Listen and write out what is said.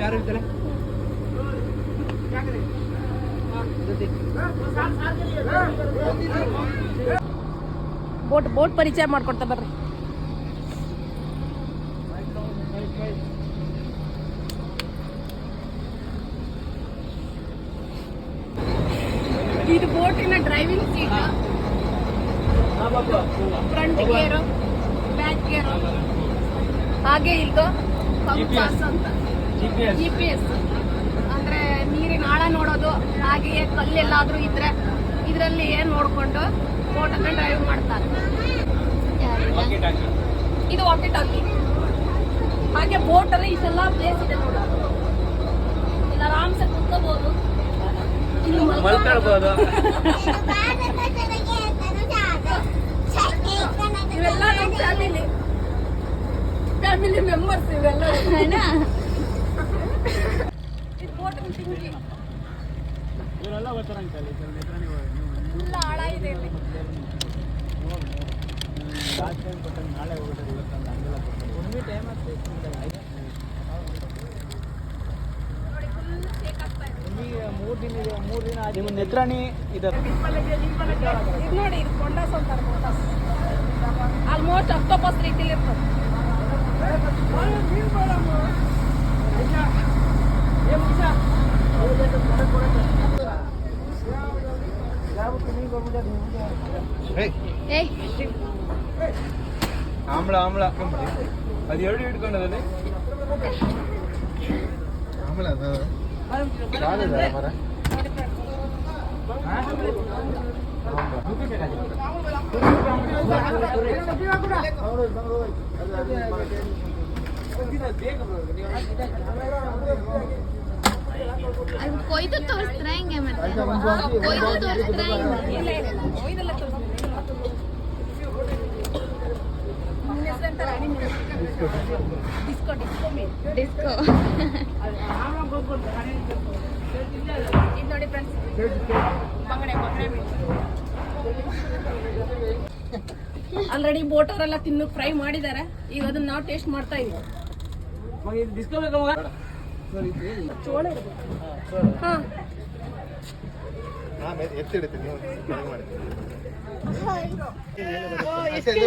ಯಾರು ಇರ್ತಾರೆ ಬೋಟ್ ಪರಿಚಯ ಮಾಡ್ಕೊಡ್ತಾ ಬರ್ರಿ. ಇದು ಬೋಟಿನ ಡ್ರೈವಿಂಗ್ ಸೀಟ್, ಫ್ರಂಟ್ ಗೇರು, ಬ್ಯಾಕ್ ಗೇರು, ಹಾಗೆ ಇದು ಕಂಪಾಸ್ ಅಂತ GPS ಅಂದ್ರೆ ನೀರಿನ ಆಳ ನೋಡೋದು, ಹಾಗೆಯೇ ಕಲ್ಲೆಲ್ಲಾದ್ರೂ ಇದ್ರೆ ಇದರಲ್ಲಿ ನೋಡ್ಕೊಂಡು ಬೋಟನ್ನ ಡ್ರೈವ್ ಮಾಡ್ತಾರೆ. ಇದು ವಾಕಿ ಟಾಕಿ. ಹಾಗೆ ಬೋಟ್ ಅಲ್ಲಿ ಇಷ್ಟೆಲ್ಲ ಪ್ಲೇಸ್ ಇದೆ ನೋಡೋದು, ಇಲ್ಲಿ ಆರಾಮ್ಸೆ ಕುತ್ಕೋಬಹುದು, ಇಲ್ಲಿ ಮಲ್ಕೊಳ್ಬಹುದು. ಇವೆಲ್ಲ ನಮ್ಮ ಫ್ಯಾಮಿಲಿ ಮೆಂಬರ್ಸ್ ಇವೆಲ್ಲ. ಇದು ಬೋಟ್ ಟಿಂಕಿ ಫುಲ್ ಆಳ ಇದೆ ಇಲ್ಲಿ. ನಿಮ್ಮ ನೆತ್ರಾಣಿ ಇದೆ ನೋಡಿ, ಇದು ಕೊಂಡಸ್ ಅಂತಾರೆ. ಆಲ್ಮೋಸ್ಟ್ ಅಕ್ಟೋಪಸ್ ರೀತಿಲಿ ಇರ್ತದೆ. ಆಮ್ಲ ಆಮ್ಲ ಅದು ಎರಡು ಇಟ್ಕೊಂಡದಲ್ಲಿ ಆಮ್ಲ ಅದು ಮರ ಕೊಯ್ದು ತೋರಿಸ್ತಾರ ಹೆಂಗೆ? ಮತ್ತೆ ಕೊಯ್ದು ತೋರಿಸ್ತಾರ ಹೆಂಗೆ? ಇಲ್ಲ ಕೊಯ್ದೆಲ್ಲ ಡಿಸ್ಕೋ ಡಿಸ್ಕೋ ಮೀನ್ ಡಿಸ್ಕೋ. ಇದು ನೋಡಿ ಫ್ರೆಂಡ್ಸ್, ಬಂಗಡೆ ಮೀನು. ಆಲ್ರೆಡಿ ಬೋಟ್ ಅವರೆಲ್ಲ ತಿನ್ನು ಫ್ರೈ ಮಾಡಿದ್ದಾರೆ. ಈಗ ಅದನ್ನ ನಾವು ಟೇಸ್ಟ್ ಮಾಡ್ತಾ ಇದೀವಿ. ಚೋಳ ಇರ್ಬೇಕು. ಹಾ ಎತ್ತಿಡ್ತೀನಿ ಎಷ್ಟು